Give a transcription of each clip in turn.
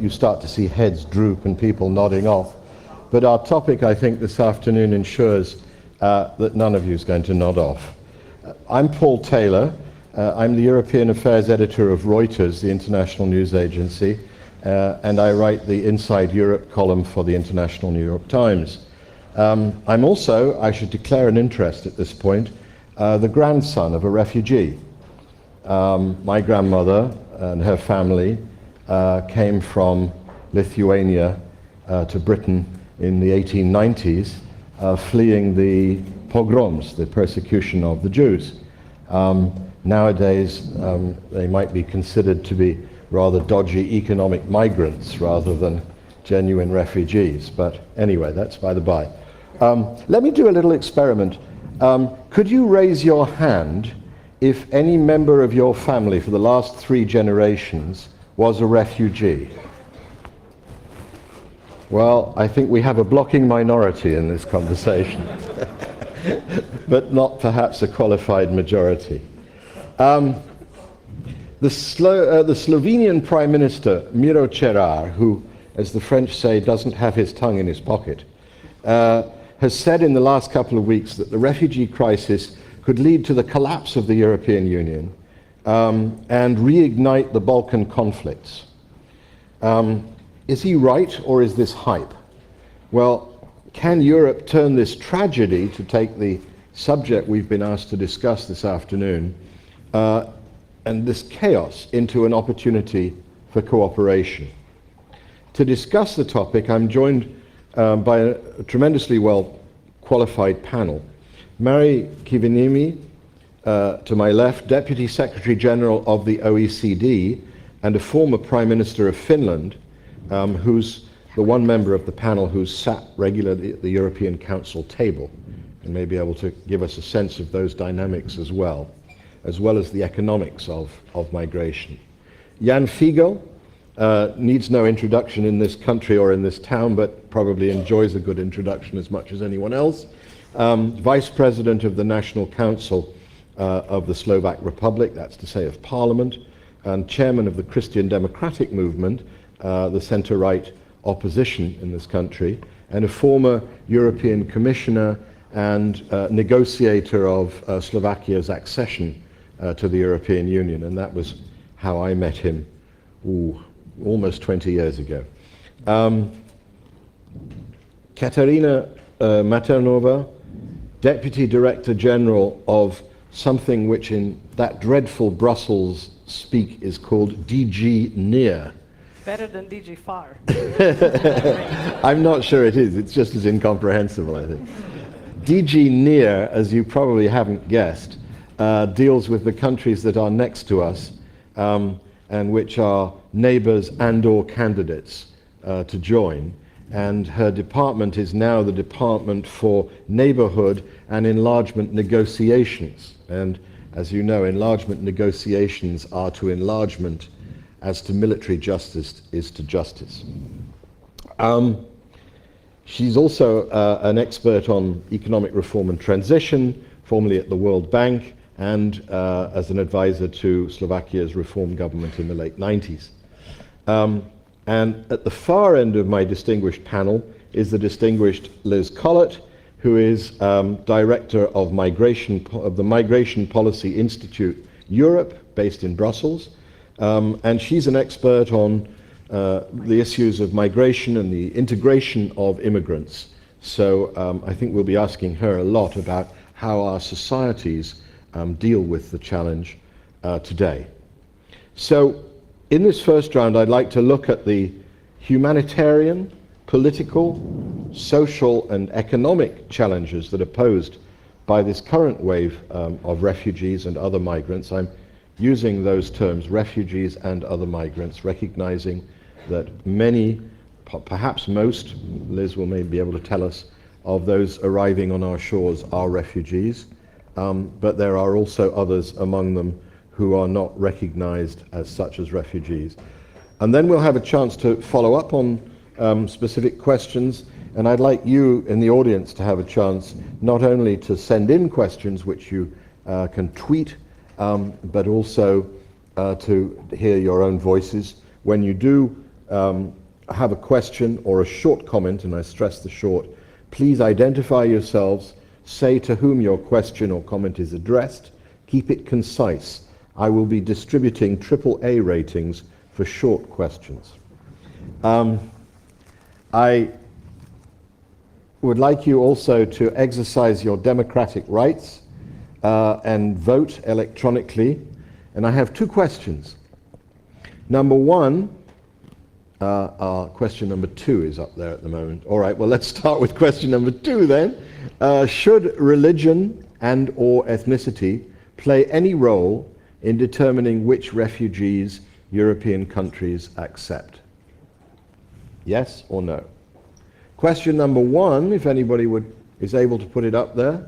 you start to see heads droop and people nodding off. But our topic, I think, this afternoon ensures that none of you is going to nod off. I'm Paul Taylor. I'm the European Affairs Editor of Reuters, the international news agency, and I write the Inside Europe column for the International New York Times. I'm also, I should declare an interest at this point, the grandson of a refugee. My grandmother and her family came from Lithuania to Britain in the 1890s, fleeing the pogroms, the persecution of the Jews. Nowadays, they might be considered to be rather dodgy economic migrants rather than genuine refugees. But anyway, that's by the by. Let me do a little experiment. Could you raise your hand if any member of your family for the last 3 generations was a refugee? Well, I think we have a blocking minority in this conversation, but not perhaps a qualified majority. The Slovenian Prime Minister, Miro Cerar, who, as the French say, doesn't have his tongue in his pocket, has said in the last couple of weeks that the refugee crisis could lead to the collapse of the European Union and reignite the Balkan conflicts. Is he right, or is this hype? Well, can Europe turn this tragedy, to take the subject we've been asked to discuss this afternoon, and this chaos into an opportunity for cooperation? To discuss the topic, I'm joined by a tremendously well-qualified panel. Mari Kiviniemen, to my left, Deputy Secretary General of the OECD and a former Prime Minister of Finland, who's the one member of the panel who's sat regularly at the European Council table and may be able to give us a sense of those dynamics as well as the economics of migration. Jan Fiegel needs no introduction in this country or in this town, but probably enjoys a good introduction as much as anyone else. Vice President of the National Council of the Slovak Republic, that's to say of Parliament, and Chairman of the Christian Democratic Movement, the centre-right opposition in this country, and a former European Commissioner and negotiator of Slovakia's accession to the European Union, and that was how I met him almost 20 years ago. Katarina Maternova, Deputy Director General of something which in that dreadful Brussels speak is called DG NEAR. Better than DG FAR. I'm not sure it is. It's just as incomprehensible, I think. DG NEAR, as you probably haven't guessed, deals with the countries that are next to us and which are neighbours and/or candidates to join. And her department is now the Department for Neighbourhood and Enlargement Negotiations. And as you know, enlargement negotiations are to enlargement as to military justice is to justice. She's also an expert on economic reform and transition, formerly at the World Bank, and as an advisor to Slovakia's reform government in the late 90s. And at the far end of my distinguished panel is the distinguished Liz Collett, who is Director of the Migration Policy Institute Europe, based in Brussels. And she's an expert on the issues of migration and the integration of immigrants. So I think we'll be asking her a lot about how our societies deal with the challenge today. So in this first round, I'd like to look at the humanitarian, political, social, and economic challenges that are posed by this current wave of refugees and other migrants. I'm using those terms, refugees and other migrants, recognizing that many, perhaps most, Liz will maybe be able to tell us, of those arriving on our shores are refugees, but there are also others among them who are not recognized as such as refugees. And then we'll have a chance to follow up on specific questions, and I'd like you in the audience to have a chance not only to send in questions which you can tweet, but also to hear your own voices. When you do have a question or a short comment, and I stress the short, please identify yourselves, say to whom your question or comment is addressed, keep it concise. I will be distributing AAA ratings for short questions. I would like you also to exercise your democratic rights and vote electronically. And I have two questions. Number one, question number 2 is up there at the moment. All right, well, let's start with question number 2 then. Should religion and or ethnicity play any role in determining which refugees European countries accept? Yes or no? Question number 1, if anybody is able to put it up there.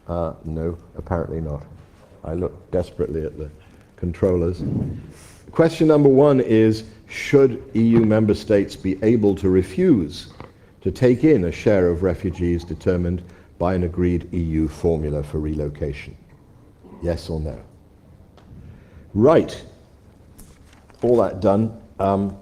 No, apparently not. I look desperately at the controllers. Question number 1 is, should EU member states be able to refuse to take in a share of refugees determined by an agreed EU formula for relocation? Yes or no? Right. All that done. I'm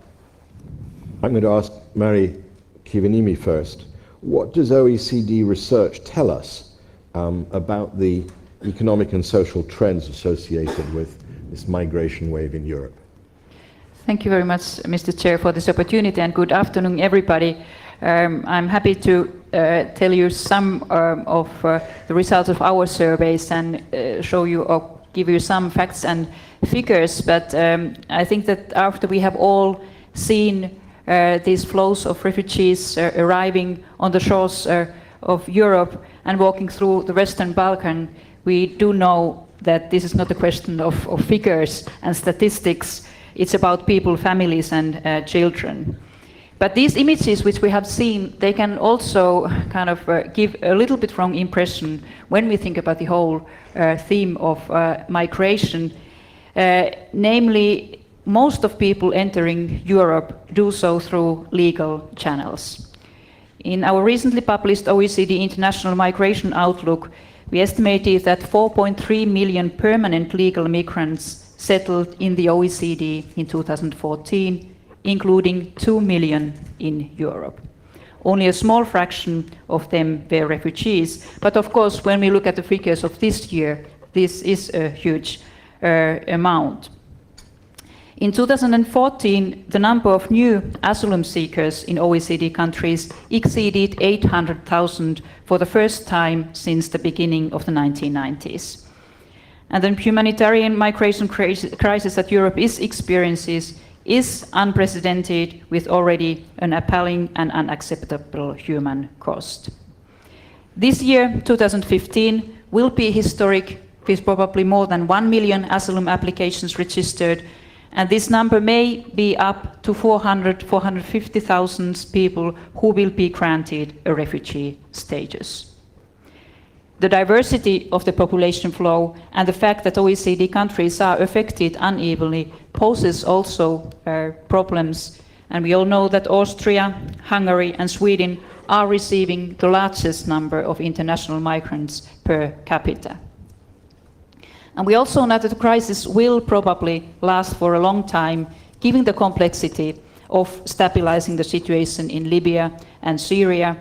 going to ask Mari Kivenimi first. What does OECD research tell us about the economic and social trends associated with this migration wave in Europe? Thank you very much, Mr. Chair, for this opportunity, and good afternoon, everybody. I'm happy to tell you some of the results of our surveys and show you or give you some facts and figures, but I think that after we have all seen these flows of refugees arriving on the shores of Europe and walking through the Western Balkan, we do know that this is not a question of figures and statistics. It's about people, families, and children. But these images which we have seen, they can also kind of give a little bit wrong impression when we think about the whole theme of migration. Namely, most of people entering Europe do so through legal channels. In our recently published OECD International Migration Outlook, we estimated that 4.3 million permanent legal migrants settled in the OECD in 2014, including 2 million in Europe. Only a small fraction of them were refugees, but of course, when we look at the figures of this year, this is a huge amount. In 2014, the number of new asylum seekers in OECD countries exceeded 800,000 for the first time since the beginning of the 1990s. And the humanitarian migration crisis that Europe is experiencing is unprecedented, with already an appalling and unacceptable human cost. This year, 2015, will be historic, with probably more than 1 million asylum applications registered, and this number may be up to 450,000 people who will be granted a refugee status. The diversity of the population flow and the fact that OECD countries are affected unevenly poses also problems, and we all know that Austria, Hungary, and Sweden are receiving the largest number of international migrants per capita. And we also know that the crisis will probably last for a long time, given the complexity of stabilizing the situation in Libya and Syria.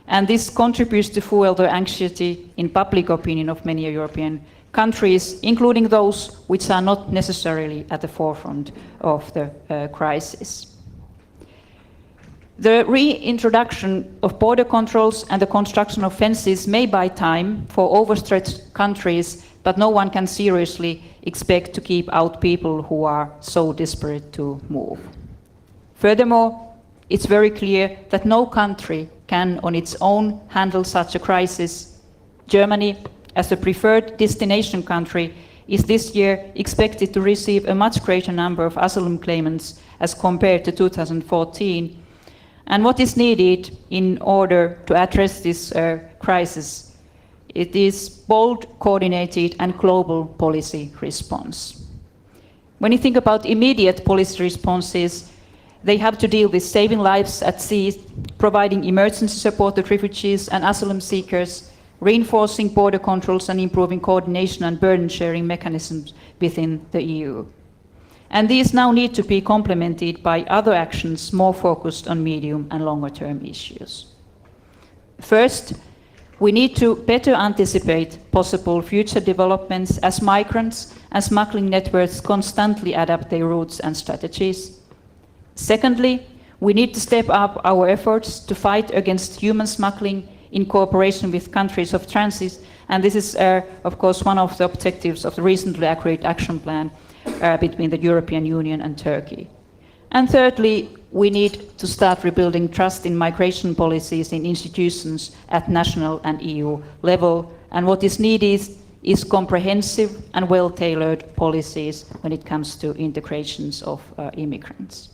And this contributes to fuel the anxiety in public opinion of many European countries, including those which are not necessarily at the forefront of the crisis. The reintroduction of border controls and the construction of fences may buy time for overstretched countries, but no one can seriously expect to keep out people who are so desperate to move. Furthermore, it's very clear that no country can on its own handle such a crisis. Germany, as the preferred destination country, is this year expected to receive a much greater number of asylum claimants as compared to 2014. And what is needed in order to address this crisis? It is bold, coordinated, and global policy response. When you think about immediate policy responses, they have to deal with saving lives at sea, providing emergency support to refugees and asylum seekers, reinforcing border controls and improving coordination and burden sharing mechanisms within the EU. And these now need to be complemented by other actions more focused on medium and longer term issues. First, we need to better anticipate possible future developments as migrants and smuggling networks constantly adapt their routes and strategies. Secondly, we need to step up our efforts to fight against human smuggling in cooperation with countries of transit, and this is, of course, one of the objectives of the recently agreed action plan between the European Union and Turkey. And thirdly, we need to start rebuilding trust in migration policies in institutions at national and EU level, and what is needed is comprehensive and well-tailored policies when it comes to integrations of immigrants.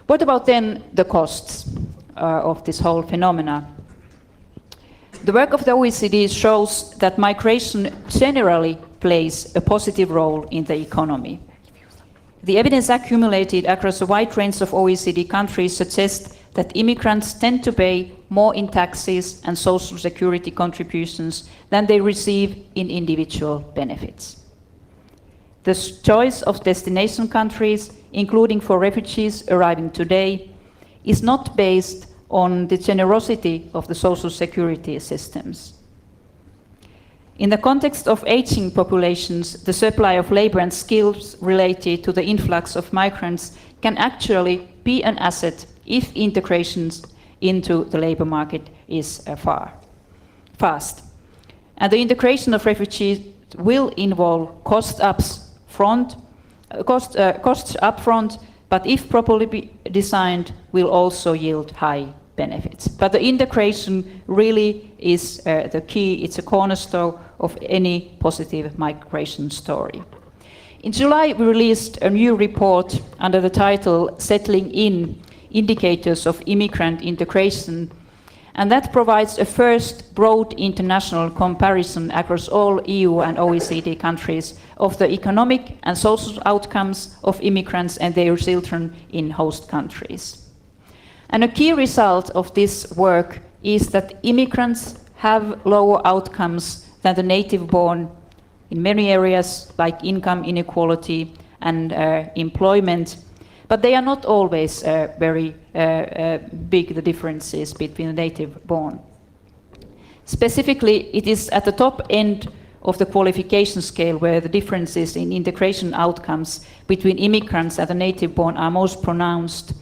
What about then the costs of this whole phenomena? The work of the OECD shows that migration generally plays a positive role in the economy. The evidence accumulated across a wide range of OECD countries suggests that immigrants tend to pay more in taxes and social security contributions than they receive in individual benefits. The choice of destination countries, including for refugees arriving today, is not based on the generosity of the social security systems. In the context of aging populations, the supply of labor and skills related to the influx of migrants can actually be an asset if integration into the labor market is fast. And the integration of refugees will involve costs upfront, but if properly designed, will also yield high benefits. But the integration really is the key, it's a cornerstone of any positive migration story. In July, we released a new report under the title Settling In, Indicators of Immigrant Integration, and that provides a first broad international comparison across all EU and OECD countries of the economic and social outcomes of immigrants and their children in host countries. And a key result of this work is that immigrants have lower outcomes than the native-born in many areas like income inequality and employment, but they are not always very big, the differences between the native-born. Specifically, it is at the top end of the qualification scale where the differences in integration outcomes between immigrants and the native-born are most pronounced.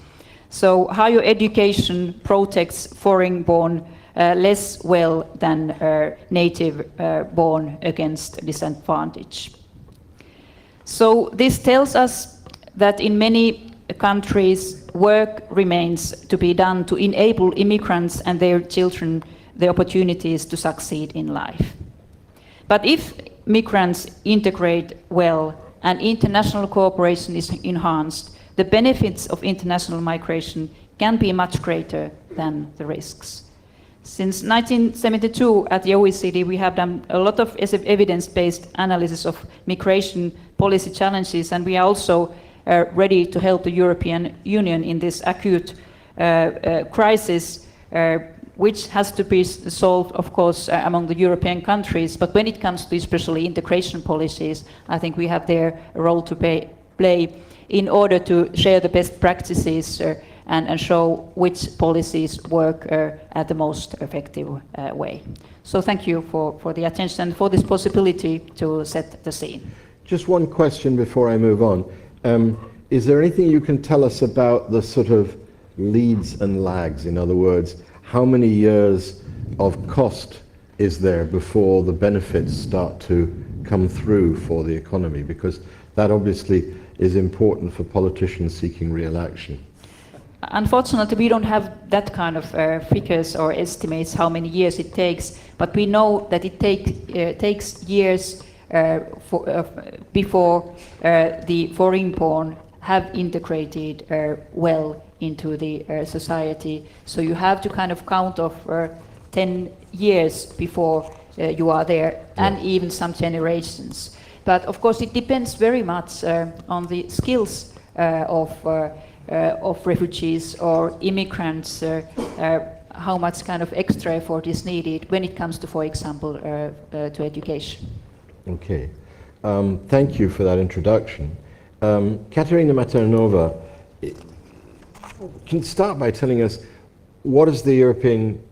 So higher education protects foreign-born less well than native-born against disadvantage. So this tells us that in many countries, work remains to be done to enable immigrants and their children the opportunities to succeed in life. But if migrants integrate well and international cooperation is enhanced, the benefits of international migration can be much greater than the risks. Since 1972 at the OECD, we have done a lot of evidence-based analysis of migration policy challenges, and we are also ready to help the European Union in this acute crisis, which has to be solved, of course, among the European countries. But when it comes to especially integration policies, I think we have there a role to play in order to share the best practices and show which policies work at the most effective way. So thank you for the attention and for this possibility to set the scene. Just one question before I move on. Is there anything you can tell us about the sort of leads and lags? In other words, how many years of cost is there before the benefits start to come through for the economy? Because that obviously is important for politicians seeking re-election. Unfortunately, we don't have that kind of figures or estimates how many years it takes, but we know that it takes years before the foreign-born have integrated well into the society. So you have to kind of count of 10 years before you are there, and even some generations. But of course, it depends very much on the skills of refugees or immigrants, how much kind of extra effort is needed when it comes to, for example, to education. Okay. Thank you for that introduction. Katerina Maternova, can you start by telling us what has the European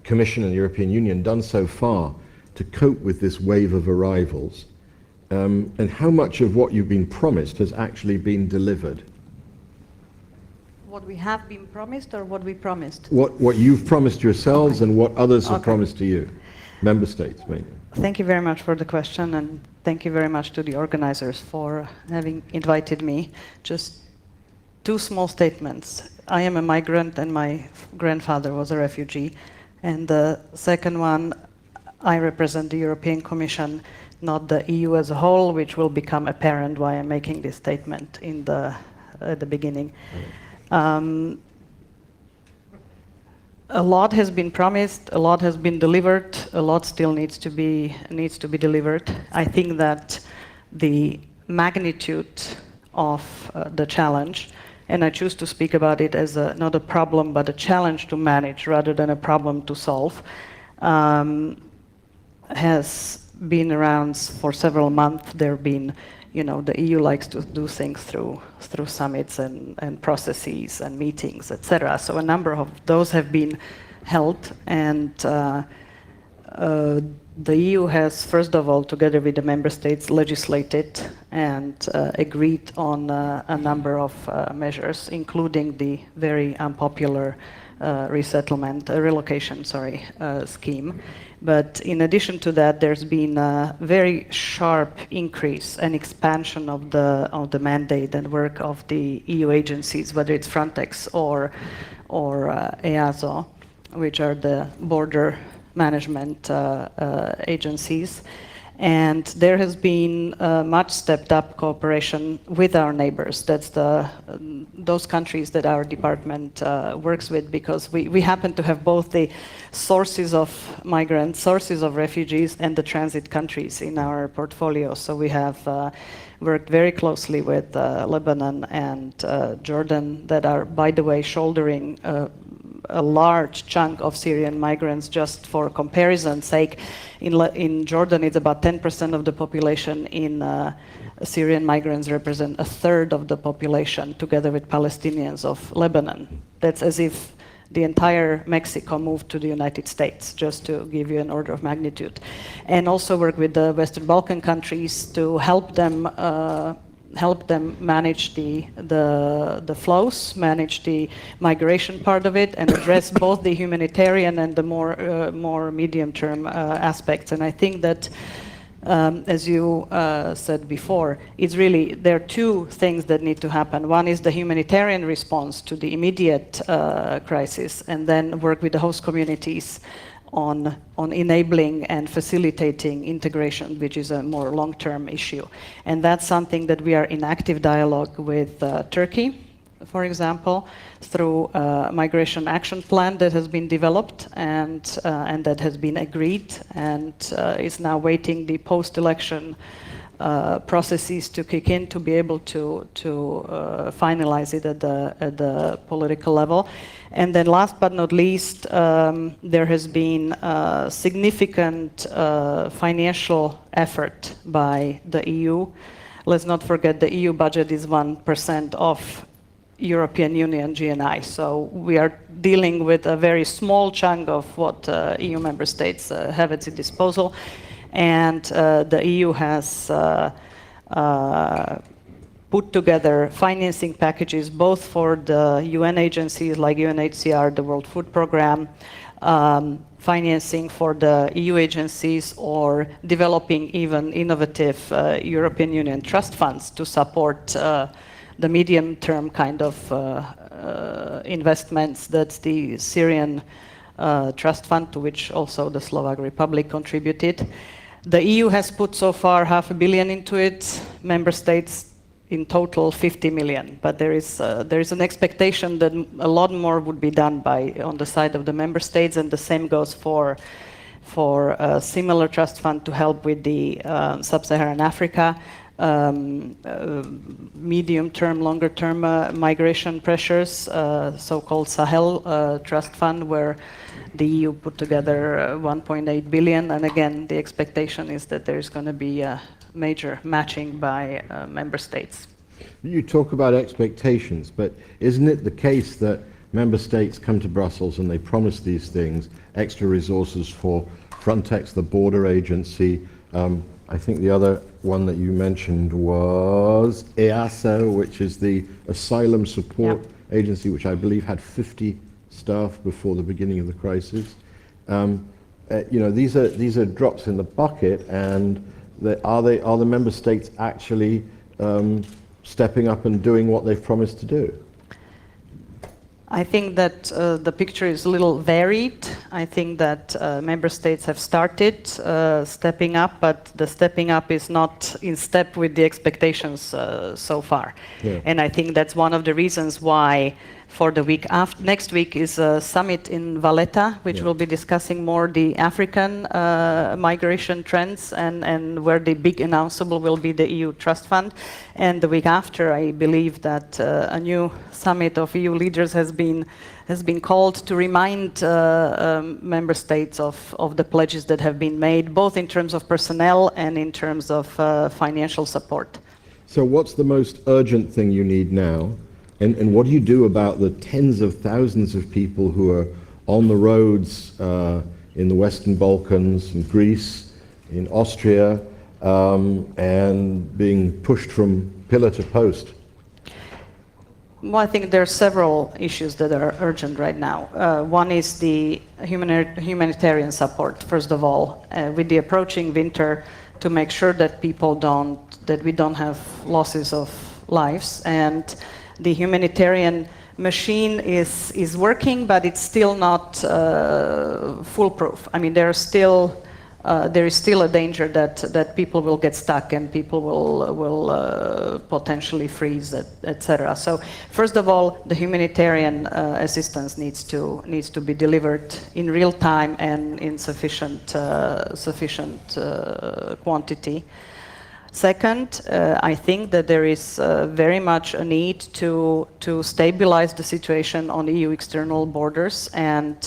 Commission and the European Union done so far to cope with this wave of arrivals, and how much of what you've been promised has actually been delivered? What we have been promised or what we promised? What you've promised yourselves and what others have Okay. promised to you, member states maybe. Thank you very much for the question, and thank you very much to the organizers for having invited me. Just two small statements. I am a migrant and my grandfather was a refugee. And the second one, I represent the European Commission, not the EU as a whole, which will become apparent why I'm making this statement at the beginning. A lot has been promised, a lot has been delivered, a lot still needs to be delivered. I think that the magnitude of the challenge, and I choose to speak about it as not a problem but a challenge to manage rather than a problem to solve, has been around for several months. There have been, the EU likes to do things through summits and processes and meetings, etc. So a number of those have been held, and the EU has, first of all, together with the member states, legislated and agreed on a number of measures, including the very unpopular relocation scheme. But in addition to that, there's been a very sharp increase and expansion of the mandate and work of the EU agencies, whether it's Frontex or EASO, which are the border management agencies. And there has been much stepped up cooperation with our neighbors. That's those countries that our department works with, because we happen to have both the sources of migrants, sources of refugees, and the transit countries in our portfolio. So we have worked very closely with Lebanon and Jordan, that are, by the way, shouldering a large chunk of Syrian migrants. Just for comparison's sake, in Jordan it's about 10% of the population. In Syrian migrants represent a third of the population, together with Palestinians, of Lebanon. That's as if the entire Mexico moved to the United States, just to give you an order of magnitude. And also work with the Western Balkan countries to help them manage the flows, manage the migration part of it, and address both the humanitarian and the more medium-term aspects. And I think that, as you said before, there are two things that need to happen. One is the humanitarian response to the immediate crisis, and then work with the host communities on enabling and facilitating integration, which is a more long-term issue. And that's something that we are in active dialogue with Turkey, for example, through a migration action plan that has been developed and that has been agreed, and is now waiting the post-election processes to kick in to be able to finalize it at the political level. And then last but not least, there has been significant financial effort by the EU. Let's not forget the EU budget is 1% of European Union GNI. So we are dealing with a very small chunk of what EU member states have at its disposal. And the EU has put together financing packages both for the UN agencies like UNHCR, the World Food Programme, financing for the EU agencies, or developing even innovative European Union trust funds to support the medium-term kind of investments. That's the Syrian Trust Fund, to which also the Slovak Republic contributed. The EU has put so far $500 million into it, member states in total 50 million, but there is an expectation that a lot more would be done on the side of the member states, and the same goes for a similar trust fund to help with the sub-Saharan Africa, medium-term, longer-term migration pressures, so-called Sahel Trust Fund, where the EU put together 1.8 billion, and again, the expectation is that there's going to be major matching by member states. You talk about expectations, but isn't it the case that member states come to Brussels and they promise these things, extra resources for Frontex, the border agency? I think the other one that you mentioned was EASO, which is the Asylum Support Agency, which I believe had 50 staff before the beginning of the crisis. These are drops in the bucket, and are the member states actually stepping up and doing what they've promised to do? I think that the picture is a little varied. I think that member states have started stepping up, but the stepping up is not in step with the expectations so far. Yeah. And I think that's one of the reasons why for the week after, next week is a summit in Valletta, which will be discussing more the African migration trends and where the big announceable will be the EU Trust Fund. And the week after, I believe that a new summit of EU leaders has been called to remind member states of the pledges that have been made, both in terms of personnel and in terms of financial support. So what's the most urgent thing you need now? And what do you do about the tens of thousands of people who are on the roads in the Western Balkans, in Greece, in Austria, and being pushed from pillar to post? Well, I think there are several issues that are urgent right now. One is the humanitarian support, first of all, with the approaching winter, to make sure that we don't have losses of lives. And the humanitarian machine is working, but it's still not foolproof. I mean, there is still a danger that people will get stuck and people will potentially freeze, etc. So, first of all, the humanitarian assistance needs to be delivered in real time and in sufficient quantity. Second, I think that there is very much a need to stabilize the situation on EU external borders and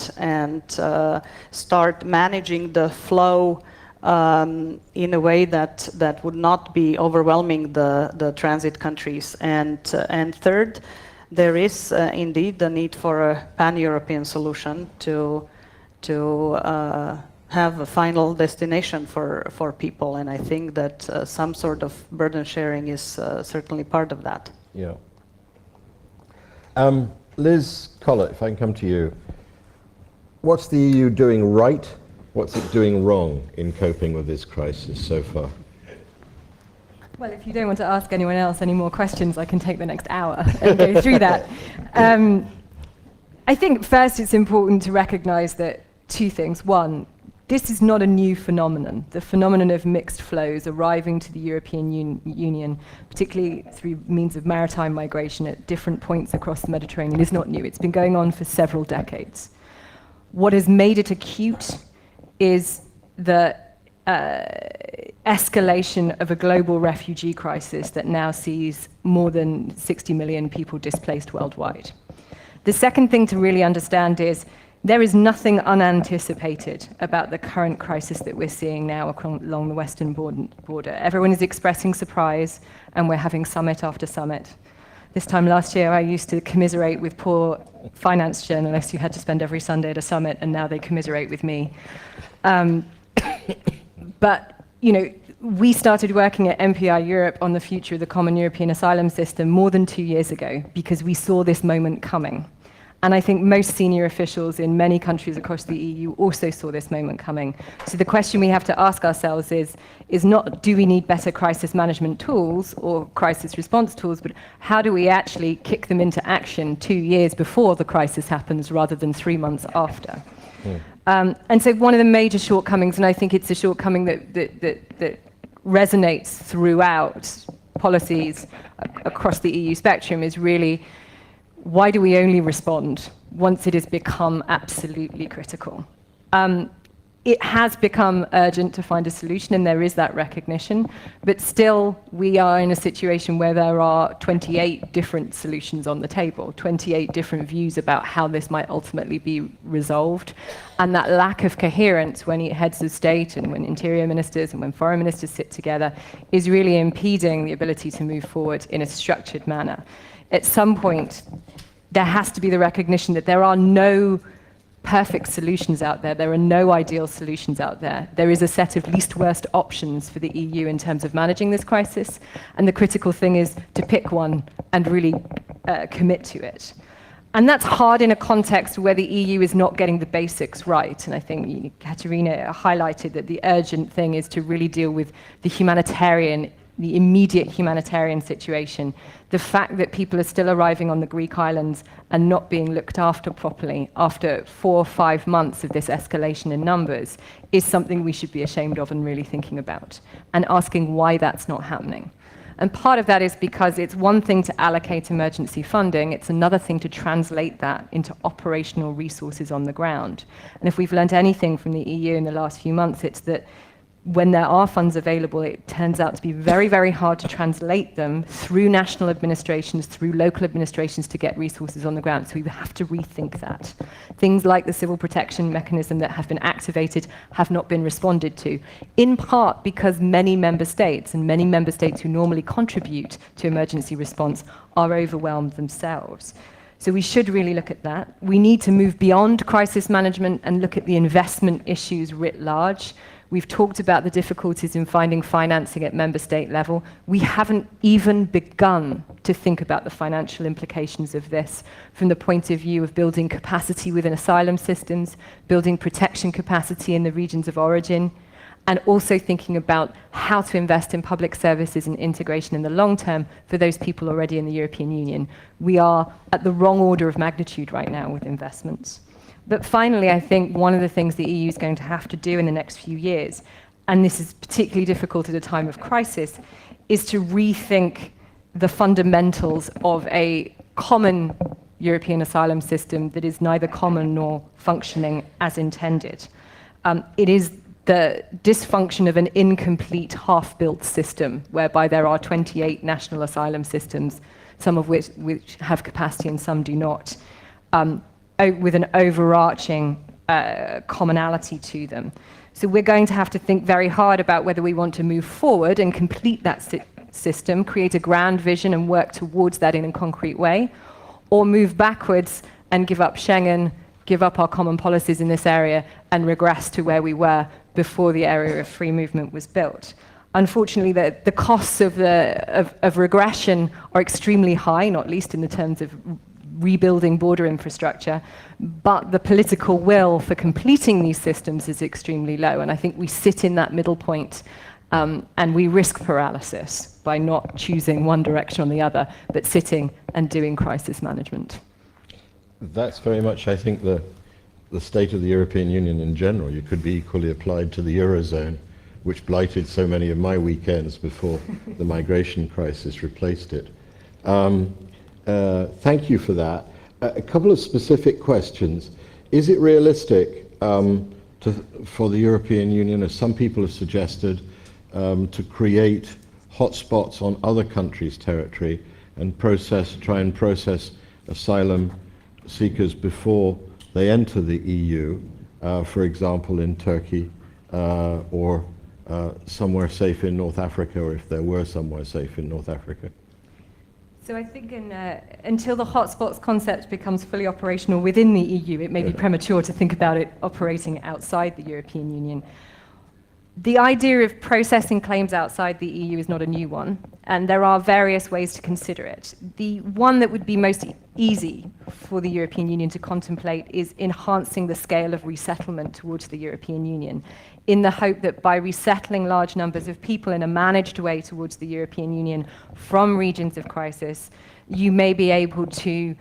start managing the flow in a way that would not be overwhelming the transit countries. And third, there is indeed the need for a pan-European solution to have a final destination for people, and I think that some sort of burden sharing is certainly part of that. Yeah. Liz Collett, if I can come to you. What's the EU doing right? What's it doing wrong in coping with this crisis so far? Well, if you don't want to ask anyone else any more questions, I can take the next hour and go through that. I think first it's important to recognize that two things. One, this is not a new phenomenon. The phenomenon of mixed flows arriving to the European Union, particularly through means of maritime migration at different points across the Mediterranean, is not new. It's been going on for several decades. What has made it acute is the escalation of a global refugee crisis that now sees more than 60 million people displaced worldwide. The second thing to really understand is there is nothing unanticipated about the current crisis that we're seeing now along the western border. Everyone is expressing surprise, and we're having summit after summit. This time last year, I used to commiserate with poor finance journalists who had to spend every Sunday at a summit, and now they commiserate with me. But, we started working at MPI Europe on the future of the Common European Asylum System more than 2 years ago, because we saw this moment coming. And I think most senior officials in many countries across the EU also saw this moment coming. So the question we have to ask ourselves is not, do we need better crisis management tools or crisis response tools, but how do we actually kick them into action 2 years before the crisis happens rather than 3 months after? And so one of the major shortcomings, and I think it's a shortcoming that resonates throughout policies across the EU spectrum, is really, why do we only respond once it has become absolutely critical? it has become urgent to find a solution, and there is that recognition, but still we are in a situation where there are 28 different solutions on the table, 28 different views about how this might ultimately be resolved, and that lack of coherence when heads of state and when interior ministers and when foreign ministers sit together is really impeding the ability to move forward in a structured manner. At some point, there has to be the recognition that there are no perfect solutions out there. There are no ideal solutions out there. There is a set of least worst options for the EU in terms of managing this crisis, and the critical thing is to pick one and really commit to it. And that's hard in a context where the EU is not getting the basics right. And I think Katerina highlighted that the urgent thing is to really deal with the immediate humanitarian situation. The fact that people are still arriving on the Greek islands and not being looked after properly after 4 or 5 months of this escalation in numbers is something we should be ashamed of and really thinking about, and asking why that's not happening. And part of that is because it's one thing to allocate emergency funding, it's another thing to translate that into operational resources on the ground. And if we've learned anything from the EU in the last few months, it's that when there are funds available, it turns out to be very, very hard to translate them through national administrations, through local administrations to get resources on the ground. So we have to rethink that. Things like the civil protection mechanism that have been activated have not been responded to, in part because many member states who normally contribute to emergency response are overwhelmed themselves. So we should really look at that. We need to move beyond crisis management and look at the investment issues writ large. We've talked about the difficulties in finding financing at member state level. We haven't even begun to think about the financial implications of this from the point of view of building capacity within asylum systems, building protection capacity in the regions of origin, and also thinking about how to invest in public services and integration in the long term for those people already in the European Union. We are at the wrong order of magnitude right now with investments. But finally, I think one of the things the EU is going to have to do in the next few years, and this is particularly difficult at a time of crisis, is to rethink the fundamentals of a common European asylum system that is neither common nor functioning as intended. It is the dysfunction of an incomplete, half-built system, whereby there are 28 national asylum systems, some of which have capacity and some do not, with an overarching commonality to them. So we're going to have to think very hard about whether we want to move forward and complete that system, create a grand vision and work towards that in a concrete way, or move backwards and give up Schengen, give up our common policies in this area, and regress to where we were before the area of free movement was built. Unfortunately, the costs of regression are extremely high, not least in the terms of rebuilding border infrastructure, but the political will for completing these systems is extremely low. And I think we sit in that middle point, and we risk paralysis by not choosing one direction or the other, but sitting and doing crisis management. That's very much, I think, the state of the European Union in general. You could be equally applied to the Eurozone, which blighted so many of my weekends before the migration crisis replaced it. Thank you for that. A couple of specific questions. Is it realistic for the European Union, as some people have suggested, to create hotspots on other countries' territory and try and process asylum seekers before they enter the EU, for example in Turkey or somewhere safe in North Africa, or if there were somewhere safe in North Africa? So I think until the hotspots concept becomes fully operational within the EU, it may be premature to think about it operating outside the European Union. The idea of processing claims outside the EU is not a new one, and there are various ways to consider it. The one that would be most easy for the European Union to contemplate is enhancing the scale of resettlement towards the European Union, in the hope that by resettling large numbers of people in a managed way towards the European Union from regions of crisis, you may be able to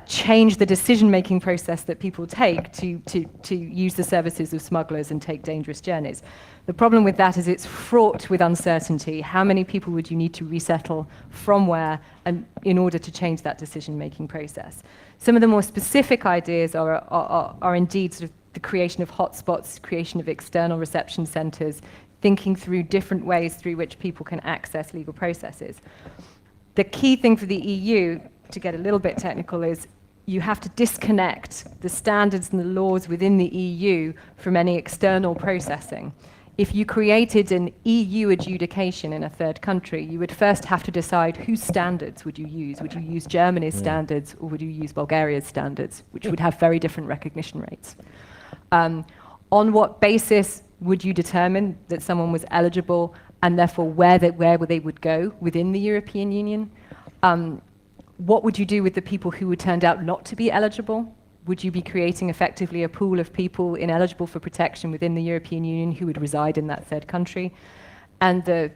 change the decision-making process that people take to use the services of smugglers and take dangerous journeys. The problem with that is it's fraught with uncertainty. How many people would you need to resettle from where, and in order to change that decision-making process? Some of the more specific ideas are indeed sort of the creation of hotspots, creation of external reception centres, thinking through different ways through which people can access legal processes. The key thing for the EU, to get a little bit technical, is you have to disconnect the standards and the laws within the EU from any external processing. If you created an EU adjudication in a third country, you would first have to decide whose standards would you use. Would you use Germany's standards, or would you use Bulgaria's standards, which would have very different recognition rates? On what basis would you determine that someone was eligible, and therefore where they would go within the European Union? What would you do with the people who would turned out not to be eligible? Would you be creating effectively a pool of people ineligible for protection within the European Union who would reside in that third country? And the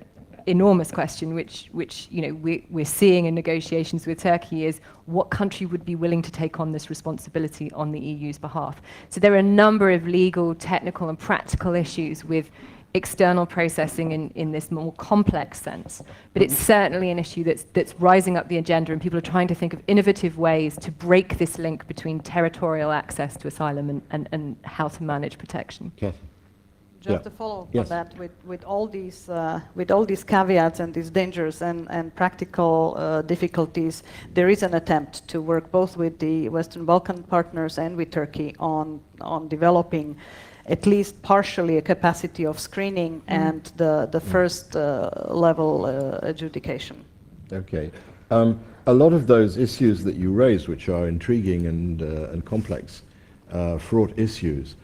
enormous question, which we're seeing in negotiations with Turkey, is what country would be willing to take on this responsibility on the EU's behalf? So there are a number of legal, technical, and practical issues with external processing in this more complex sense, but it's certainly an issue that's rising up the agenda, and people are trying to think of innovative ways to break this link between territorial access to asylum and how to manage protection. Yes. Just to follow up Yes. on that, with all these caveats and these dangers and practical difficulties, there is an attempt to work both with the Western Balkan partners and with Turkey on developing at least partially a capacity of screening and the first level adjudication. Okay. A lot of those issues that you raised, which are intriguing and complex, fraught issues,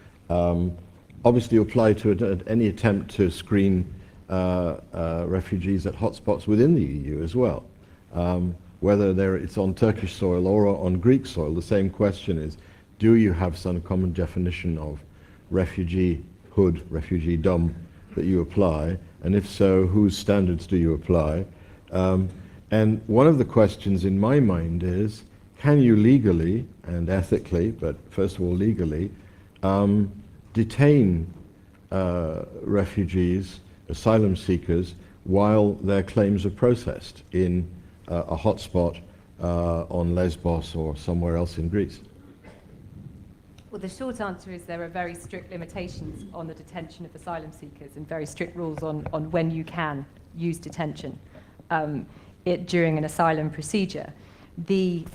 obviously apply to any attempt to screen refugees at hotspots within the EU as well. Whether it's on Turkish soil or on Greek soil, the same question is, do you have some common definition of refugee-hood, refugee-dom that you apply? And if so, whose standards do you apply? And one of the questions in my mind is, can you legally and ethically, but first of all legally, detain refugees, asylum seekers, while their claims are processed in a hotspot on Lesbos or somewhere else in Greece? Well, the short answer is there are very strict limitations on the detention of asylum seekers and very strict rules on when you can use detention during an asylum procedure. The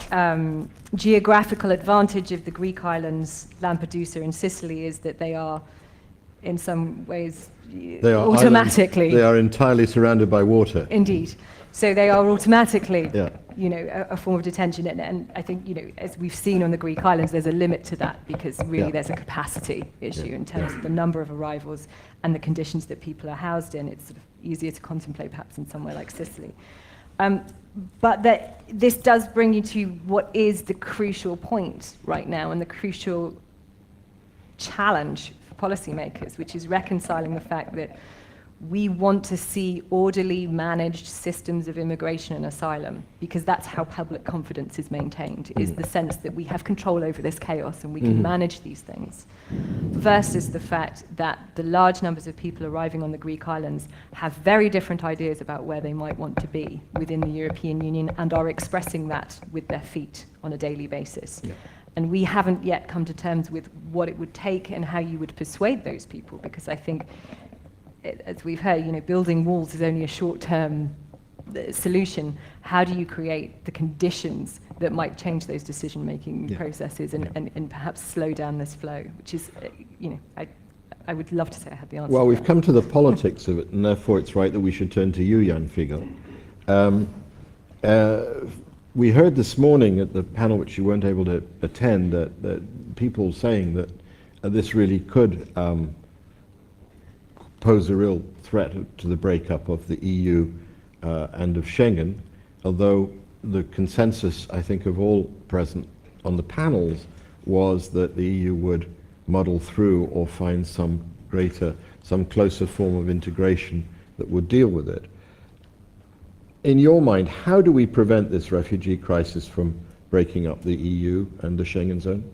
geographical advantage of the Greek islands, Lampedusa and Sicily, is that they are in some ways automatically... They are entirely surrounded by water. Indeed. So they are automatically, Yeah. A form of detention. And I think, as we've seen on the Greek islands, there's a limit to that, because really there's a capacity issue in terms of the number of arrivals and the conditions that people are housed in. It's sort of easier to contemplate perhaps in somewhere like Sicily. But this does bring you to what is the crucial point right now, and the crucial challenge for policymakers, which is reconciling the fact that we want to see orderly managed systems of immigration and asylum, because that's how public confidence is maintained, is the sense that we have control over this chaos and we can manage these things, versus the fact that the large numbers of people arriving on the Greek islands have very different ideas about where they might want to be within the European Union and are expressing that with their feet on a daily basis. Yeah. And we haven't yet come to terms with what it would take and how you would persuade those people, because I think, as we've heard, building walls is only a short-term solution. How do you create the conditions that might change those decision-making processes and perhaps slow down this flow, which is, I would love to say I had the answer. Well, we've come to the politics of it, and therefore it's right that we should turn to you, Jan Fiegel. We heard this morning at the panel, which you weren't able to attend, that people saying that this really could pose a real threat to the breakup of the EU and of Schengen, although the consensus, I think, of all present on the panels was that the EU would muddle through or find some closer form of integration that would deal with it. In your mind, how do we prevent this refugee crisis from breaking up the EU and the Schengen zone?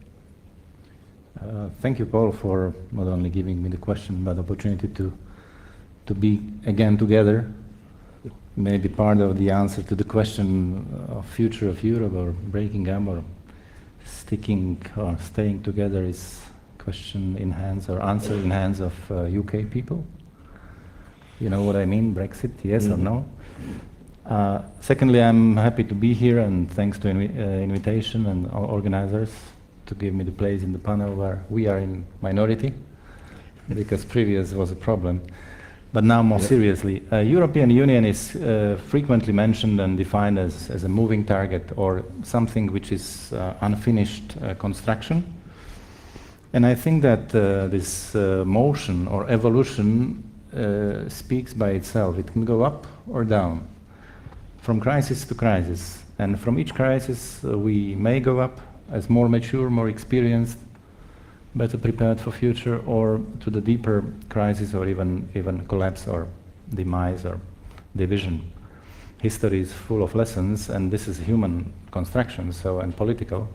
Thank you, Paul, for not only giving me the question, but the opportunity to be again together. Maybe part of the answer to the question of future of Europe, or breaking up or sticking or staying together, is question in hands or answer in hands of UK people. You know what I mean, Brexit, yes or no? Secondly, I'm happy to be here, and thanks to invitation and our organizers to give me the place in the panel where we are in minority, because previous was a problem. But now more seriously, European Union is frequently mentioned and defined as a moving target or something which is unfinished construction. And I think that this motion or evolution speaks by itself. It can go up or down, from crisis to crisis. And from each crisis we may go up as more mature, more experienced, better prepared for future, or to the deeper crisis or even collapse or demise or division. History is full of lessons, and this is human construction, so, and political.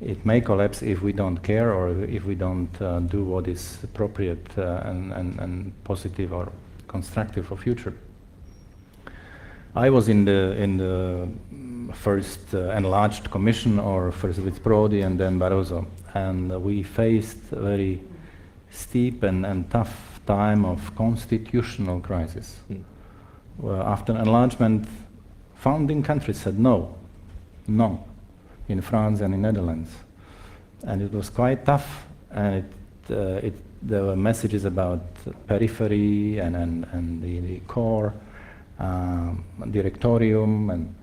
It may collapse if we don't care or if we don't do what is appropriate and positive or constructive for future. I was in the first enlarged commission, or first with Prodi and then Barroso, and we faced a very steep and tough time of constitutional crisis. Well, after enlargement, founding countries said no, in France and in Netherlands, and it was quite tough. And there were messages about periphery and the core, directorium, and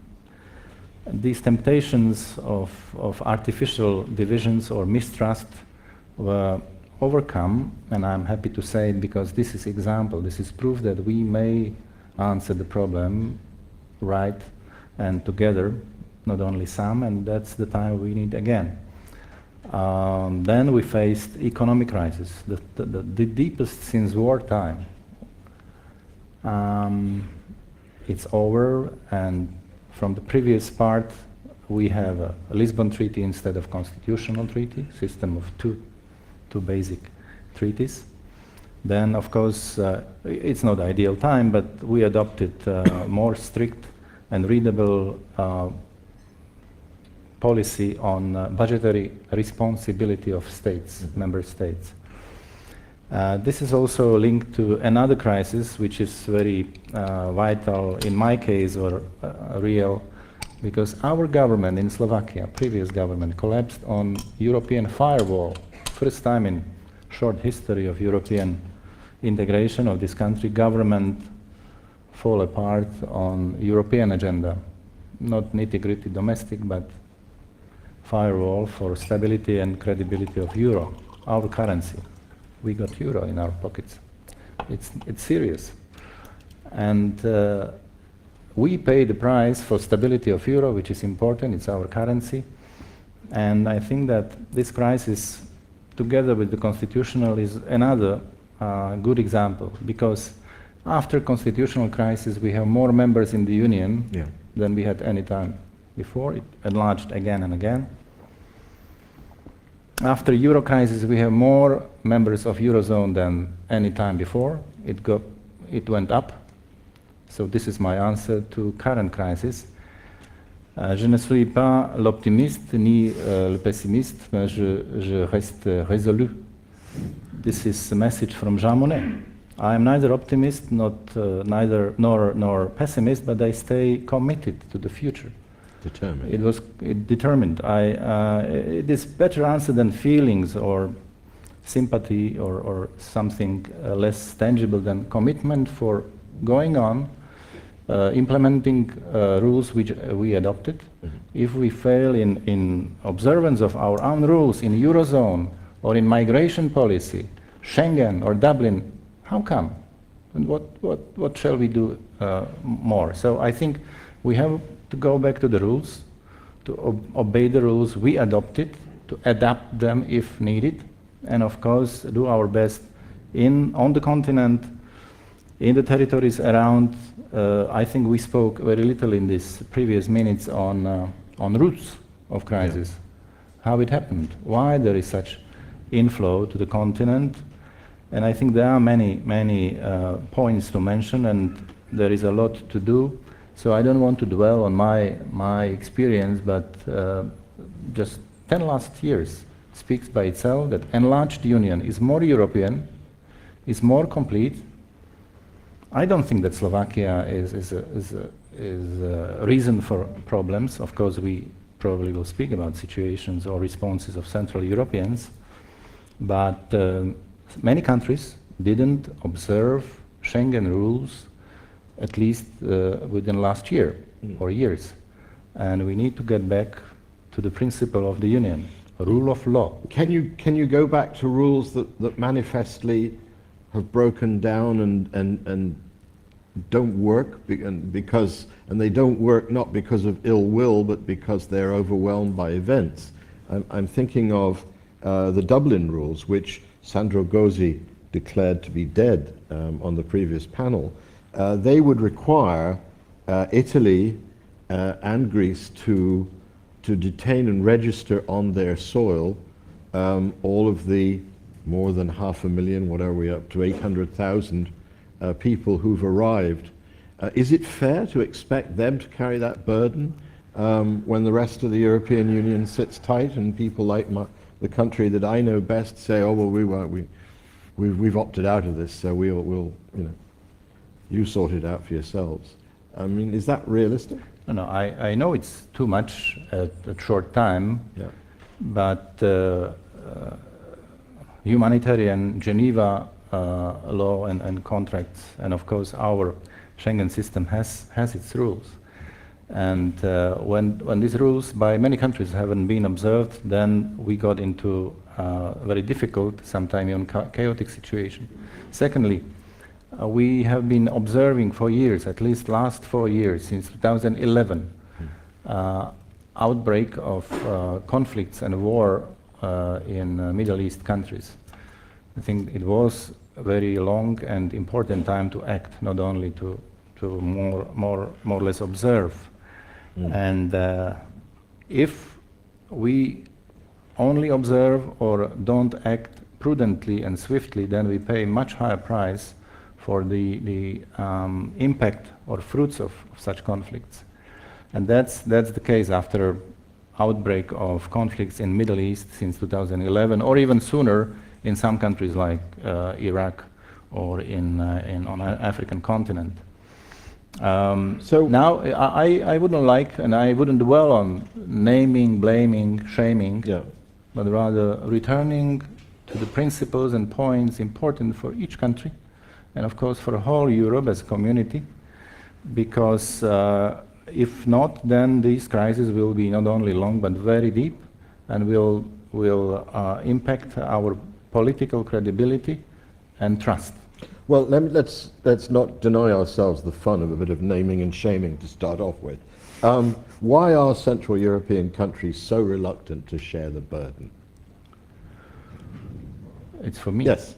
these temptations of artificial divisions or mistrust were overcome. And I'm happy to say it, because this is example, this is proof that we may answer the problem right and together, not only some, and that's the time we need again. Then we faced economic crisis, the deepest since wartime. It's over, and from the previous part we have a Lisbon Treaty instead of constitutional treaty, system of two basic treaties. Then of course it's not the ideal time, but we adopted more strict and readable policy on budgetary responsibility of states, member states. This is also linked to another crisis, which is very vital in my case, or real, because our government in Slovakia, previous government, collapsed on European firewall. First time in short history of European integration of this country, government fall apart on European agenda. Not nitty-gritty domestic, but firewall for stability and credibility of euro, our currency. We got euro in our pockets. It's serious. And we pay the price for stability of euro, which is important, it's our currency. And I think that this crisis, together with the constitutional, is another good example, because after constitutional crisis we have more members in the union than we had any time before. It enlarged again and again. After Euro crisis, we have more members of Eurozone than any time before. It went up. So this is my answer to current crisis. Je ne suis pas l'optimiste ni le pessimiste, mais je reste résolu. This is a message from Jean Monnet. I am neither optimist, nor pessimist, but I stay committed to the future. Determined. It was determined. It is better answer than feelings or sympathy or something less tangible than commitment for going on, implementing rules which we adopted. If we fail in observance of our own rules in Eurozone or in migration policy, Schengen or Dublin, how come? And what shall we do more? So I think we have to go back to the rules, to obey the rules we adopted, to adapt them if needed, and of course do our best on the continent, in the territories around. I think we spoke very little in these previous minutes on roots of crisis, how it happened, why there is such inflow to the continent. And I think there are many points to mention, and there is a lot to do. So I don't want to dwell on my experience, but just 10 last years speaks by itself that enlarged union is more European, is more complete. I don't think that Slovakia is a reason for problems. Of course, we probably will speak about situations or responses of Central Europeans, but many countries didn't observe Schengen rules, at least within last year or years. And we need to get back to the principle of the Union, rule of law. Can you go back to rules that manifestly have broken down and don't work, and they don't work not because of ill will, but because they're overwhelmed by events? I'm thinking of the Dublin rules, which Sandro Gozzi declared to be dead on the previous panel. They would require Italy and Greece to detain and register on their soil all of the more than 500,000, what are we up to, 800,000 people who've arrived. Is it fair to expect them to carry that burden when the rest of the European Union sits tight and people like the country that I know best say, oh, well, we've opted out of this, so we'll you sort it out for yourselves. I mean, is that realistic? No, I know it's too much at a short time, Yeah. but humanitarian Geneva law and contracts, and of course our Schengen system has its rules. And when these rules by many countries haven't been observed, then we got into a very difficult, sometimes even chaotic situation. Secondly, we have been observing for years, at least last 4 years, since 2011, outbreak of conflicts and war in Middle East countries. I think it was a very long and important time to act, not only to more or less observe. And if we only observe or don't act prudently and swiftly, then we pay much higher price for the impact or fruits of such conflicts. And that's the case after outbreak of conflicts in Middle East since 2011, or even sooner in some countries like Iraq or on an African continent. So now I wouldn't like, and I wouldn't dwell on naming, blaming, shaming, but rather returning to the principles and points important for each country, and of course for whole Europe as a community, because if not, then these crises will be not only long but very deep, and will impact our political credibility and trust. Well, let's not deny ourselves the fun of a bit of naming and shaming to start off with. Why are Central European countries so reluctant to share the burden? It's for me. Yes.